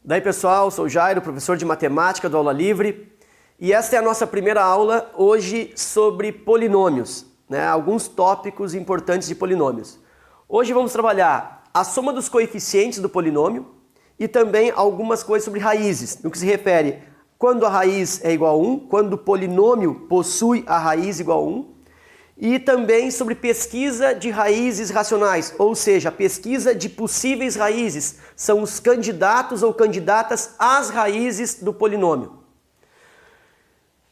Daí pessoal, sou o Jairo, professor de matemática do Aula Livre, e esta é a nossa primeira aula hoje sobre polinômios, né? Alguns tópicos importantes de polinômios. Hoje vamos trabalhar a soma dos coeficientes do polinômio e também algumas coisas sobre raízes, no que se refere quando a raiz é igual a 1, quando o polinômio possui a raiz igual a 1, e também sobre pesquisa de raízes racionais, ou seja, a pesquisa de possíveis raízes, são os candidatos ou candidatas às raízes do polinômio.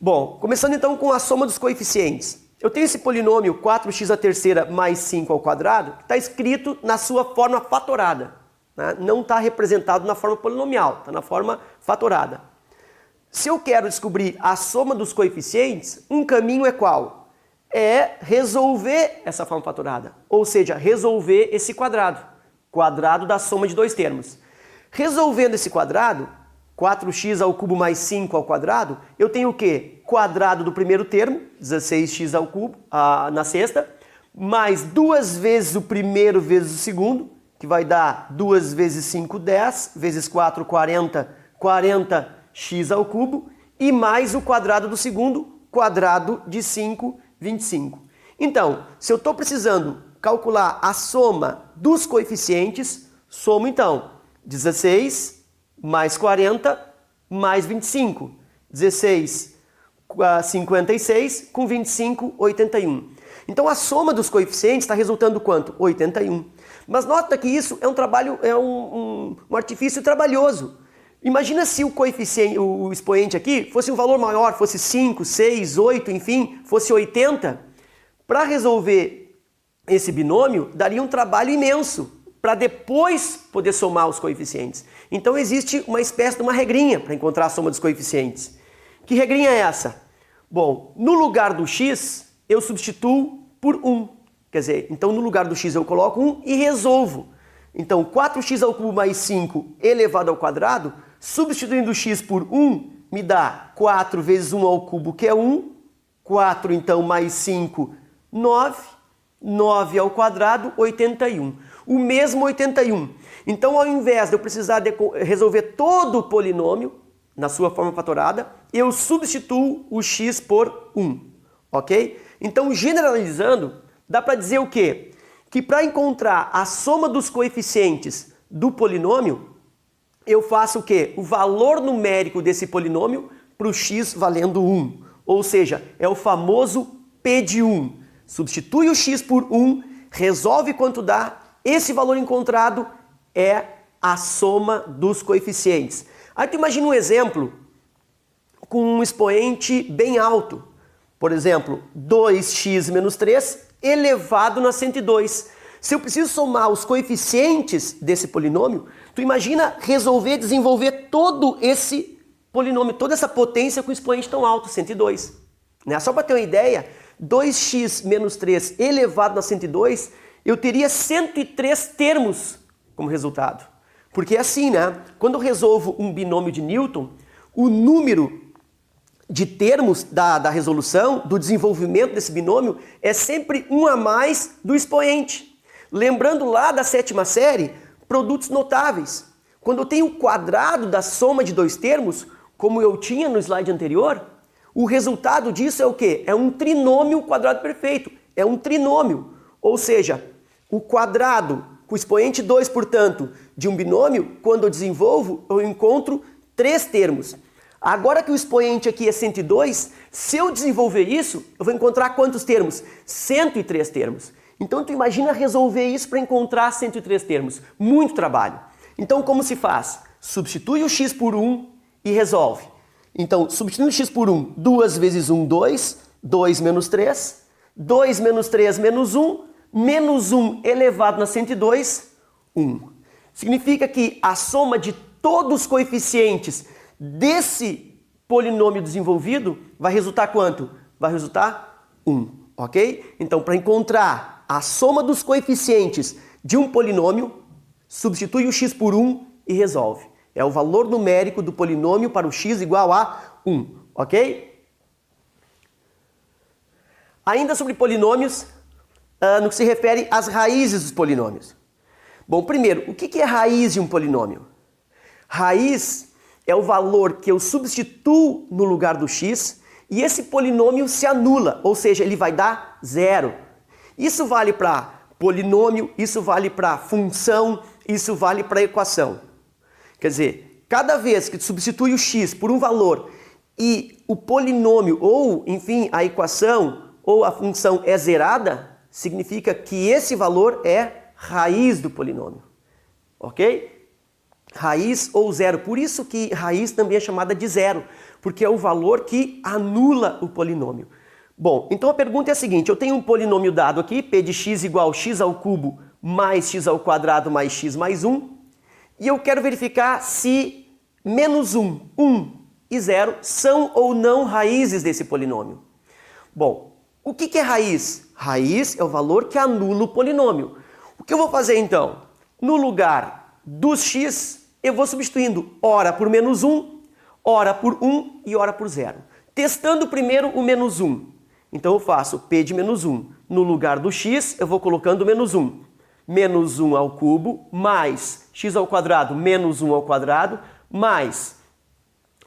Bom, começando então com a soma dos coeficientes. Eu tenho esse polinômio 4x à terceira mais 5 ao quadrado, que está escrito na sua forma fatorada, né? Não está representado na forma polinomial, está na forma fatorada. Se eu quero descobrir a soma dos coeficientes, um caminho é qual? É resolver essa forma fatorada, ou seja, resolver esse quadrado, quadrado da soma de dois termos. Resolvendo esse quadrado, 4x ao cubo mais 5 ao quadrado, eu tenho o quê? Quadrado do primeiro termo, 16x ao cubo, na sexta, mais 2 vezes o primeiro vezes o segundo, que vai dar 2 vezes 5, 10, vezes 4, 40, 40x ao cubo, e mais o quadrado do segundo, quadrado de 5, 25. Então, se eu estou precisando calcular a soma dos coeficientes, somo então 16 mais 40 mais 25. 16, 56, com 25, 81. Então a soma dos coeficientes está resultando quanto? 81. Mas nota que isso é um trabalho, um artifício trabalhoso. Imagina se o coeficiente, o expoente aqui, fosse um valor maior, fosse 5, 6, 8, enfim, fosse 80. Para resolver esse binômio, daria um trabalho imenso para depois poder somar os coeficientes. Então existe uma espécie de uma regrinha para encontrar a soma dos coeficientes. Que regrinha é essa? Bom, no lugar do x, eu substituo por 1. Quer dizer, então no lugar do x eu coloco 1 e resolvo. Então 4x ao cubo mais 5 elevado ao quadrado, substituindo o x por 1, me dá 4 vezes 1 ao cubo, que é 1. 4, então, mais 5, 9. 9 ao quadrado, 81. O mesmo 81. Então, ao invés de eu precisar resolver todo o polinômio, na sua forma fatorada, eu substituo o x por 1. Ok? Então, generalizando, dá para dizer o quê? Que para encontrar a soma dos coeficientes do polinômio, eu faço o quê? O valor numérico desse polinômio para o x valendo 1. Ou seja, é o famoso P de 1. Substitui o x por 1, resolve quanto dá. Esse valor encontrado é a soma dos coeficientes. Aí tu imagina um exemplo com um expoente bem alto. Por exemplo, 2x menos 3 elevado na 102. Se eu preciso somar os coeficientes desse polinômio, tu imagina resolver, desenvolver todo esse polinômio, toda essa potência com expoente tão alto, 102. Né? Só para ter uma ideia, 2x menos 3 elevado na 102, eu teria 103 termos como resultado. Porque é assim, né? Quando eu resolvo um binômio de Newton, o número de termos da resolução, do desenvolvimento desse binômio, é sempre um a mais do expoente. Lembrando lá da sétima série, produtos notáveis. Quando eu tenho o quadrado da soma de dois termos, como eu tinha no slide anterior, o resultado disso é o quê? É um trinômio quadrado perfeito. É um trinômio. Ou seja, o quadrado com o expoente 2, portanto, de um binômio, quando eu desenvolvo, eu encontro 3 termos. Agora que o expoente aqui é 102, se eu desenvolver isso, eu vou encontrar quantos termos? 103 termos. Então tu imagina resolver isso para encontrar 103 termos. Muito trabalho. Então como se faz? Substitui o x por 1 e resolve. Então, substituindo o x por 1, 2 vezes 1, 2. 2 menos 3. 2 menos 3 menos 1. Menos 1 elevado na 102, 1. Significa que a soma de todos os coeficientes desse polinômio desenvolvido vai resultar quanto? Vai resultar 1, ok? Então, para encontrar a soma dos coeficientes de um polinômio, substitui o x por 1 e resolve. É o valor numérico do polinômio para o x igual a 1, ok? Ainda sobre polinômios, no que se refere às raízes dos polinômios. Bom, primeiro, o que é raiz de um polinômio? Raiz é o valor que eu substituo no lugar do x e esse polinômio se anula, ou seja, ele vai dar zero. Isso vale para polinômio, isso vale para função, isso vale para equação. Quer dizer, cada vez que tu substitui o x por um valor e o polinômio ou, enfim, a equação ou a função é zerada, significa que esse valor é raiz do polinômio, ok? Raiz ou zero, por isso que raiz também é chamada de zero, porque é o valor que anula o polinômio. Bom, então a pergunta é a seguinte, eu tenho um polinômio dado aqui, p de x igual x ao cubo mais x ao quadrado mais x mais 1, e eu quero verificar se menos 1, 1 e 0 são ou não raízes desse polinômio. Bom, o que é raiz? Raiz é o valor que anula o polinômio. O que eu vou fazer então? No lugar dos x, eu vou substituindo ora por menos 1, ora por 1 e ora por 0. Testando primeiro o menos 1. Então eu faço p de menos 1. No lugar do x, eu vou colocando menos 1. Menos 1 ao cubo, mais x ao quadrado menos 1 ao quadrado, mais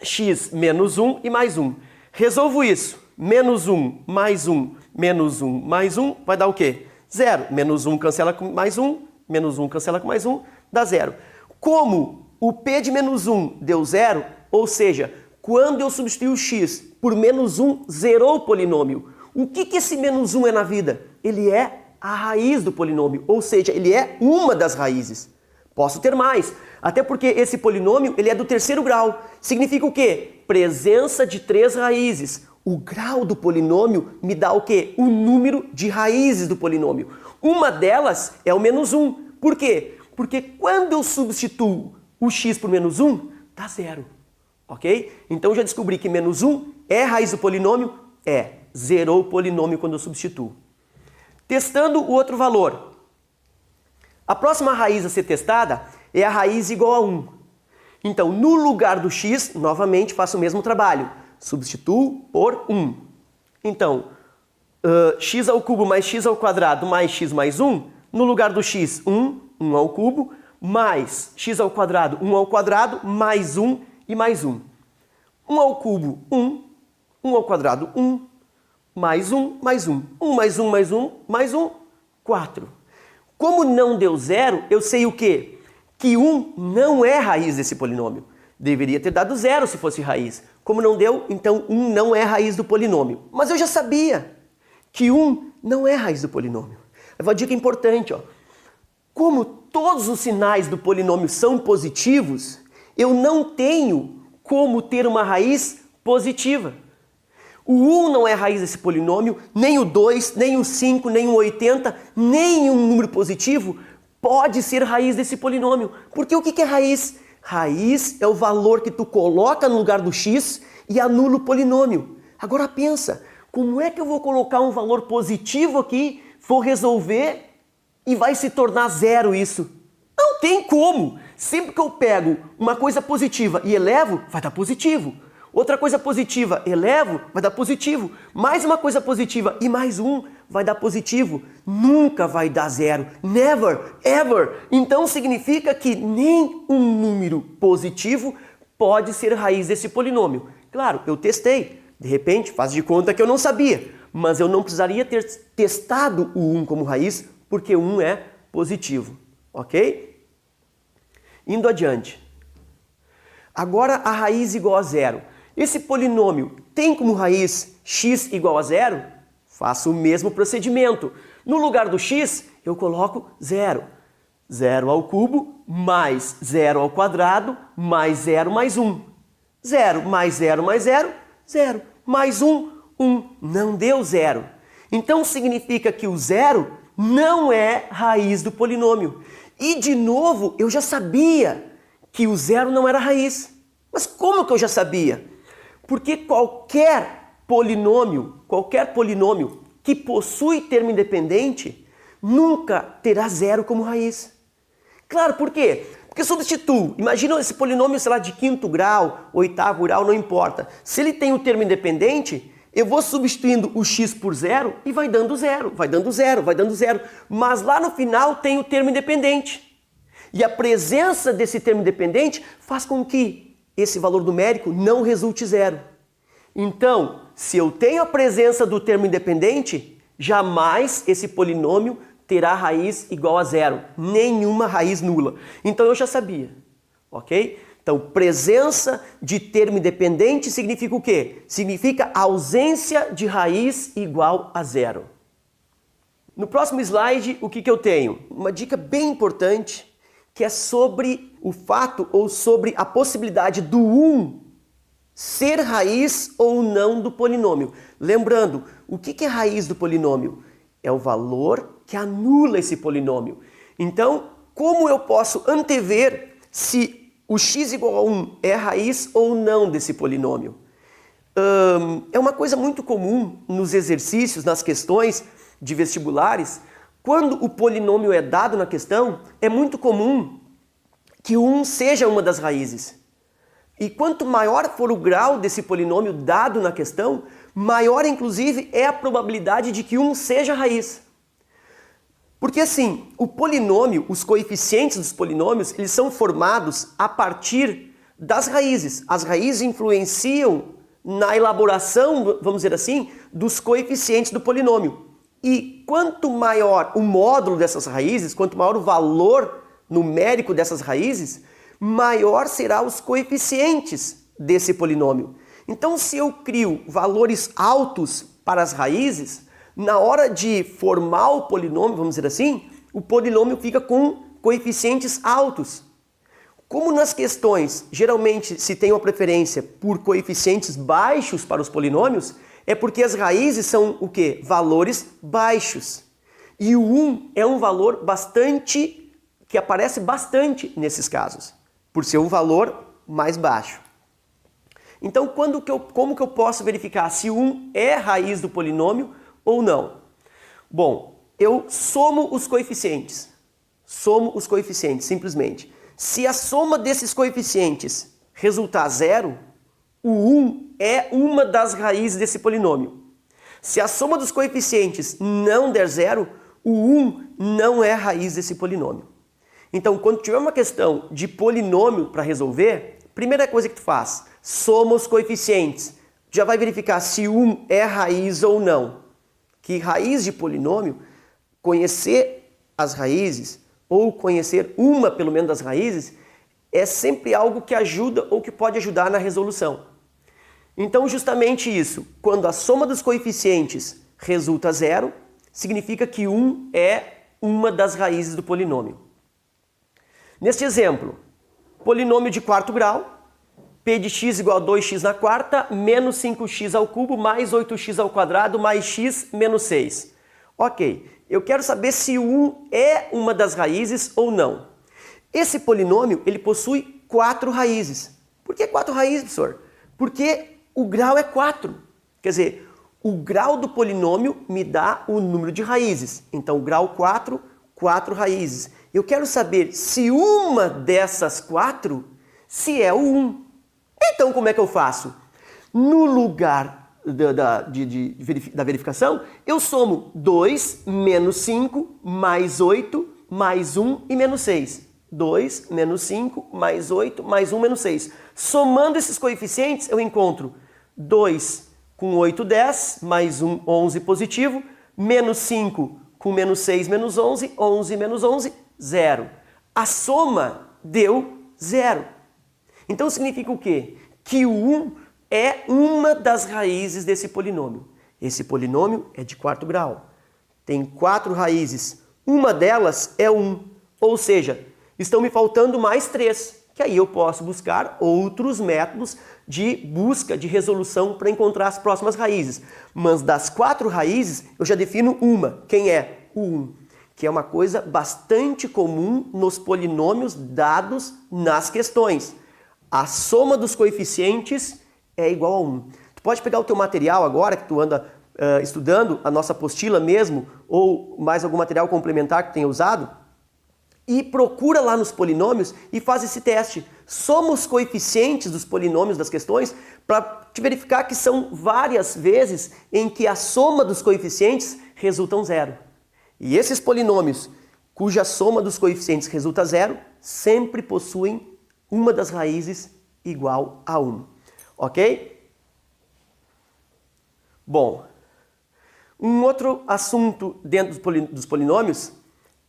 x menos 1 e mais 1. Resolvo isso. Menos 1 mais 1, menos 1 mais 1, vai dar o quê? 0. Menos 1 cancela com mais 1, menos 1 cancela com mais 1, dá 0. Como o p de menos 1 deu 0, ou seja, quando eu substituir o x por menos 1, zerou o polinômio. O que esse menos 1 é na vida? Ele é a raiz do polinômio, ou seja, ele é uma das raízes. Posso ter mais, até porque esse polinômio ele é do terceiro grau. Significa o quê? Presença de 3 raízes. O grau do polinômio me dá o quê? O número de raízes do polinômio. Uma delas é o menos 1. Por quê? Porque quando eu substituo o x por menos 1, dá 0. Ok? Então já descobri que menos 1 é raiz do polinômio? É. Zerou o polinômio quando eu substituo. Testando o outro valor. A próxima raiz a ser testada é a raiz igual a 1. Então, no lugar do x, novamente faço o mesmo trabalho. Substituo por 1. Então, x ao cubo mais x ao quadrado mais x mais 1. No lugar do x, 1, 1 ao cubo, mais x ao quadrado, 1 ao quadrado, mais 1 e mais 1. 1 ao cubo, 1. 1 ao quadrado, 1. Mais 1, mais 1. 1 mais 1 mais 1, mais 1, 4. Como não deu 0, eu sei o quê? Que 1 não é raiz desse polinômio. Deveria ter dado 0 se fosse raiz. Como não deu, então 1 não é raiz do polinômio. Mas eu já sabia que 1 não é raiz do polinômio. Uma dica importante, ó. Como todos os sinais do polinômio são positivos, eu não tenho como ter uma raiz positiva. O 1 não é raiz desse polinômio, nem o 2, nem o 5, nem o 80, nem um número positivo pode ser raiz desse polinômio. Porque o que é raiz? Raiz é o valor que tu coloca no lugar do x e anula o polinômio. Agora pensa, como é que eu vou colocar um valor positivo aqui, vou resolver e vai se tornar 0 isso? Não tem como! Sempre que eu pego uma coisa positiva e elevo, vai dar positivo. Outra coisa positiva, elevo, vai dar positivo. Mais uma coisa positiva e mais 1 vai dar positivo. Nunca vai dar 0. Never, ever. Então significa que nem um número positivo pode ser raiz desse polinômio. Claro, eu testei. De repente, faz de conta que eu não sabia. Mas eu não precisaria ter testado o 1 como raiz, porque 1 é positivo. Ok? Indo adiante. Agora a raiz igual a 0. Esse polinômio tem como raiz x igual a 0? Faço o mesmo procedimento. No lugar do x, eu coloco 0. 0 ao cubo mais 0 ao quadrado mais 0 mais 1. 0 mais 0 mais 0, 0. Mais 1, 1. Não deu 0. Então significa que o 0 não é raiz do polinômio. E de novo, eu já sabia que o 0 não era raiz. Mas como que eu já sabia? Porque qualquer polinômio que possui termo independente nunca terá 0 como raiz. Claro, por quê? Porque substituo. Imagina esse polinômio, sei lá, de 5º grau, 8º grau, não importa. Se ele tem o termo independente, eu vou substituindo o x por zero e vai dando zero, vai dando zero, vai dando zero. Mas lá no final tem o termo independente. E a presença desse termo independente faz com que esse valor numérico não resulte zero. Então, se eu tenho a presença do termo independente, jamais esse polinômio terá raiz igual a zero. Nenhuma raiz nula. Então eu já sabia, ok? Então, presença de termo independente significa o quê? Significa ausência de raiz igual a zero. No próximo slide, o que eu tenho? Uma dica bem importante, que é sobre o fato ou sobre a possibilidade do 1 ser raiz ou não do polinômio. Lembrando, o que é raiz do polinômio? É o valor que anula esse polinômio. Então, como eu posso antever se o x igual a 1 é raiz ou não desse polinômio? É uma coisa muito comum nos exercícios, nas questões de vestibulares. Quando o polinômio é dado na questão, é muito comum que o 1 seja uma das raízes. E quanto maior for o grau desse polinômio dado na questão, maior inclusive é a probabilidade de que 1 seja raiz. Porque assim, o polinômio, os coeficientes dos polinômios, eles são formados a partir das raízes. As raízes influenciam na elaboração, vamos dizer assim, dos coeficientes do polinômio. E quanto maior o módulo dessas raízes, quanto maior o valor numérico dessas raízes, maior serão os coeficientes desse polinômio. Então, se eu crio valores altos para as raízes, na hora de formar o polinômio, vamos dizer assim, o polinômio fica com coeficientes altos. Como nas questões geralmente se tem uma preferência por coeficientes baixos para os polinômios, é porque as raízes são o quê? Valores baixos. E o 1 é um valor que aparece bastante nesses casos, por ser um valor mais baixo. Então, como que eu posso verificar se 1 é raiz do polinômio ou não? Bom, eu somo os coeficientes. Somo os coeficientes, simplesmente. Se a soma desses coeficientes resultar zero, o 1 é uma das raízes desse polinômio. Se a soma dos coeficientes não der zero, o 1 não é raiz desse polinômio. Então, quando tiver uma questão de polinômio para resolver, primeira coisa que tu faz, soma os coeficientes. Já vai verificar se 1 é raiz ou não. Que raiz de polinômio, conhecer as raízes, ou conhecer uma pelo menos das raízes, é sempre algo que ajuda ou que pode ajudar na resolução. Então, justamente isso, quando a soma dos coeficientes resulta zero, significa que 1 é uma das raízes do polinômio. Neste exemplo, polinômio de quarto grau, p de x igual a 2x na quarta, menos 5x ao cubo, mais 8x ao quadrado, mais x menos 6. Ok, eu quero saber se o 1 é uma das raízes ou não. Esse polinômio, ele possui 4 raízes. Por que 4 raízes, professor? Porque o grau é 4. Quer dizer, o grau do polinômio me dá o número de raízes. Então, grau 4, 4 raízes. Eu quero saber se uma dessas 4, se é o 1. Então, como é que eu faço? No lugar da verificação, eu somo 2 menos 5 mais 8 mais 1 e menos 6. 2 menos 5 mais 8 mais 1 menos 6. Somando esses coeficientes, eu encontro 2 com 8, 10, mais 1, 11 positivo, menos 5 com menos 6, menos 11, 11 menos 11, 0. A soma deu 0. Então significa o quê? Que o 1 é uma das raízes desse polinômio. Esse polinômio é de quarto grau. Tem 4 raízes. Uma delas é 1. Ou seja, estão me faltando mais 3. Que aí eu posso buscar outros métodos de busca, de resolução para encontrar as próximas raízes. Mas das 4 raízes, eu já defino uma. Quem é? O 1. Que é uma coisa bastante comum nos polinômios dados nas questões. A soma dos coeficientes é igual a 1. Tu pode pegar o teu material agora, que tu anda estudando, a nossa apostila mesmo, ou mais algum material complementar que tu tenha usado, e procura lá nos polinômios e faz esse teste. Soma os coeficientes dos polinômios das questões para te verificar que são várias vezes em que a soma dos coeficientes resultam zero. E esses polinômios cuja soma dos coeficientes resulta zero sempre possuem uma das raízes igual a 1. Ok? Bom, um outro assunto dentro dos polinômios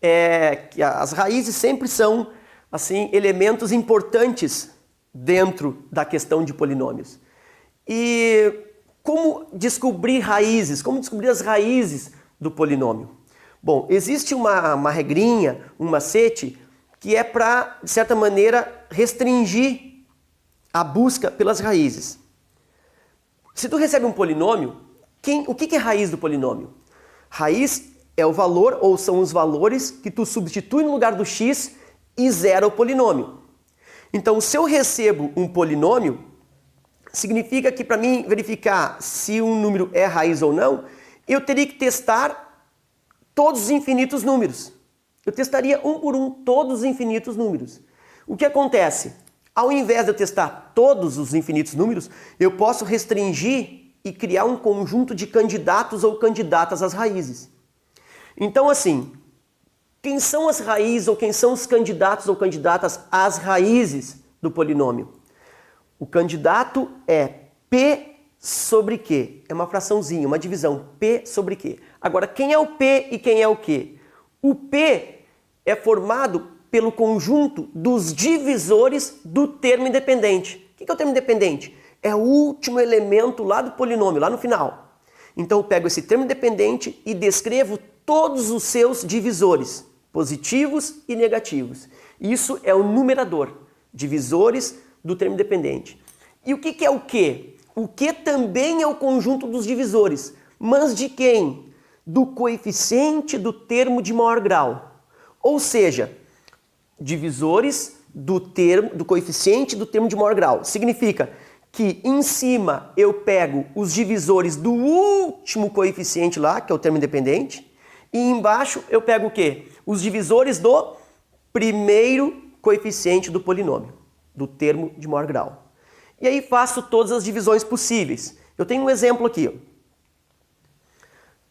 é que as raízes sempre são assim, elementos importantes dentro da questão de polinômios. E como descobrir raízes? Como descobrir as raízes do polinômio? Bom, existe uma regrinha, um macete, que é para, de certa maneira, restringir a busca pelas raízes. Se tu recebe um polinômio, o que é raiz do polinômio? Raiz é o valor, ou são os valores que tu substitui no lugar do x e zera o polinômio. Então, se eu recebo um polinômio, significa que para mim verificar se um número é raiz ou não, eu teria que testar todos os infinitos números. Eu testaria um por um todos os infinitos números. O que acontece? Ao invés de eu testar todos os infinitos números, eu posso restringir e criar um conjunto de candidatos ou candidatas às raízes. Então, assim, quem são as raízes ou quem são os candidatos ou candidatas às raízes do polinômio? O candidato é P sobre Q. É uma fraçãozinha, uma divisão. P sobre Q. Agora, quem é o P e quem é o Q? O P é formado pelo conjunto dos divisores do termo independente. O que é o termo independente? É o último elemento lá do polinômio, lá no final. Então eu pego esse termo independente e descrevo todos os seus divisores, positivos e negativos. Isso é o numerador, divisores do termo independente. E o que é o Q? O Q também é o conjunto dos divisores, mas de quem? Do coeficiente do termo de maior grau. Ou seja, divisores do coeficiente do termo de maior grau. Significa que em cima eu pego os divisores do último coeficiente lá, que é o termo independente, e embaixo eu pego o quê? Os divisores do primeiro coeficiente do polinômio, do termo de maior grau. E aí faço todas as divisões possíveis. Eu tenho um exemplo aqui.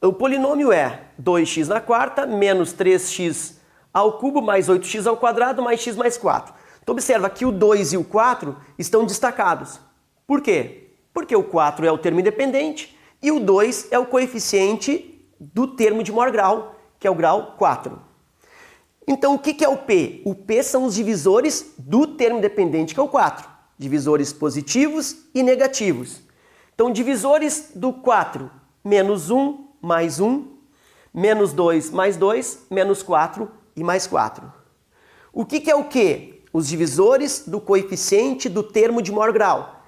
O polinômio é 2x na quarta menos 3x ao cubo mais 8x ao quadrado mais x mais 4. Então observa que o 2 e o 4 estão destacados. Por quê? Porque o 4 é o termo independente e o 2 é o coeficiente do termo de maior grau, que é o grau 4. Então o que é o P? O P são os divisores do termo independente, que é o 4. Divisores positivos e negativos. Então divisores do 4, menos 1 mais 1, menos 2 mais 2, menos 4 e mais 4. O que é o Q? Os divisores do coeficiente do termo de maior grau.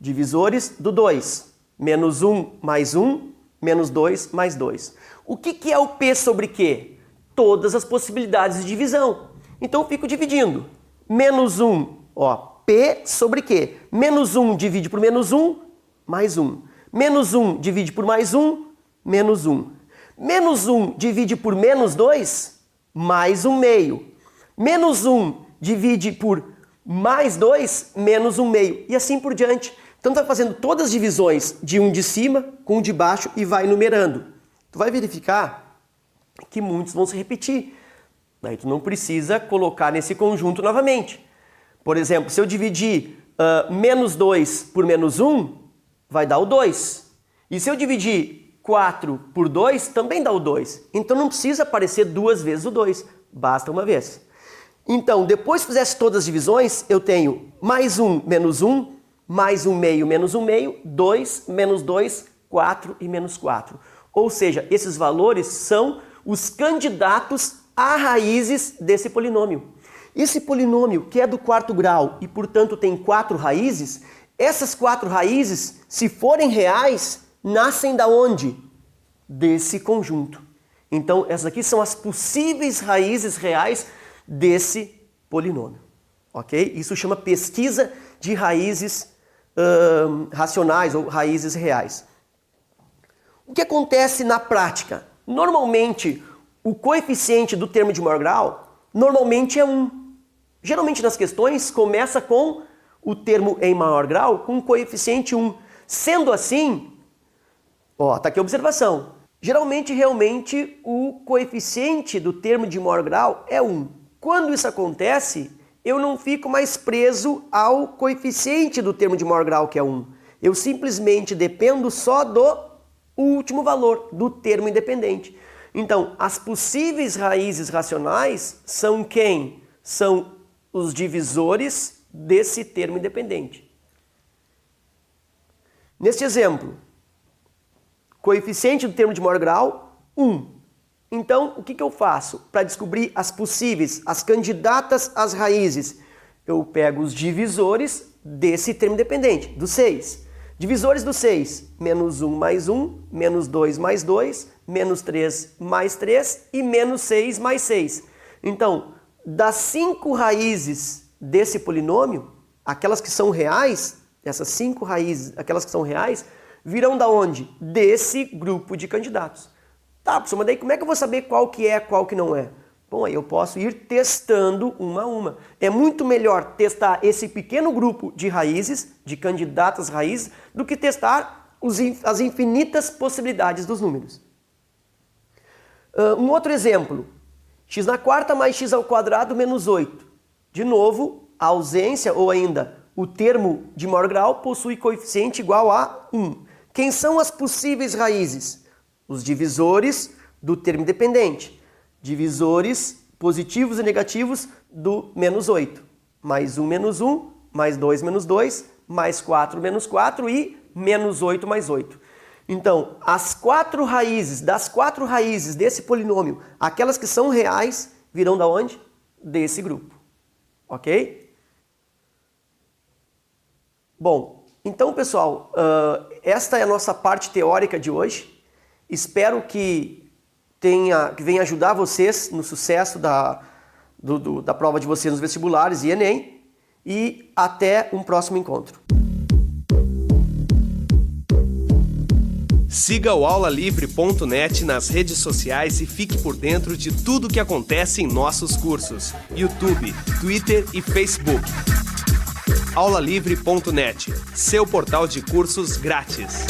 Divisores do 2, menos 1 mais 1, menos 2 mais 2. O que é o P sobre Q? Todas as possibilidades de divisão. Então eu fico dividindo. Menos 1, ó, P sobre Q. Menos 1 divide por menos 1, mais 1. Menos 1 divide por mais 1, menos 1. Menos 1 divide por menos 2, mais 1 meio. Menos 1 divide por mais 2, menos 1 meio. E assim por diante. Então tu vai fazendo todas as divisões de um de cima com um de baixo e vai numerando. Tu vai verificar que muitos vão se repetir. Daí tu não precisa colocar nesse conjunto novamente. Por exemplo, se eu dividir menos 2 por menos 1, vai dar o 2. E se eu dividir 4 por 2, também dá o 2. Então não precisa aparecer duas vezes o 2, basta uma vez. Então, depois que fizesse todas as divisões, eu tenho mais 1 menos 1, mais 1 meio menos 1 meio, 2 menos 2, 4 e menos 4. Ou seja, esses valores são os candidatos a raízes desse polinômio. Esse polinômio que é do quarto grau e, portanto, tem 4 raízes, essas 4 raízes, se forem reais, nascem da onde? Desse conjunto. Então, essas aqui são as possíveis raízes reais desse polinômio. Ok? Isso chama pesquisa de raízes racionais ou raízes reais. O que acontece na prática? Normalmente, o coeficiente do termo de maior grau normalmente é 1. Geralmente nas questões começa com o termo em maior grau com coeficiente 1. Sendo assim, tá aqui a observação. Geralmente, realmente, o coeficiente do termo de maior grau é 1. Quando isso acontece, eu não fico mais preso ao coeficiente do termo de maior grau, que é 1. Eu simplesmente dependo só do último valor, do termo independente. Então, as possíveis raízes racionais são quem? São os divisores desse termo independente. Neste exemplo, coeficiente do termo de maior grau, 1. Então, o que eu faço para descobrir as possíveis, as candidatas às raízes? Eu pego os divisores desse termo independente, do 6. Divisores do 6, menos 1 mais 1, menos 2 mais 2, menos 3 mais 3 e menos 6 mais 6. Então, das 5 raízes desse polinômio, aquelas que são reais, essas 5 raízes, aquelas que são reais, virão da onde? Desse grupo de candidatos. Tá, professor, mas daí como é que eu vou saber qual que é, qual que não é? Bom, aí eu posso ir testando uma a uma. É muito melhor testar esse pequeno grupo de raízes, de candidatas raízes, do que testar as infinitas possibilidades dos números. Um outro exemplo. X² mais x² menos 8. De novo, a ausência ou ainda o termo de maior grau possui coeficiente igual a 1. Quem são as possíveis raízes? Os divisores do termo independente. Divisores positivos e negativos do menos 8. Mais 1 menos 1, mais 2 menos 2, mais 4 menos 4 e menos 8 mais 8. Então, das 4 raízes desse polinômio, aquelas que são reais virão da onde? Desse grupo. Ok? Bom, então pessoal, esta é a nossa parte teórica de hoje. Espero que venha ajudar vocês no sucesso da prova de vocês nos vestibulares e Enem. E até um próximo encontro. Siga o aulalivre.net nas redes sociais e fique por dentro de tudo o que acontece em nossos cursos. YouTube, Twitter e Facebook. aulalivre.net, seu portal de cursos grátis.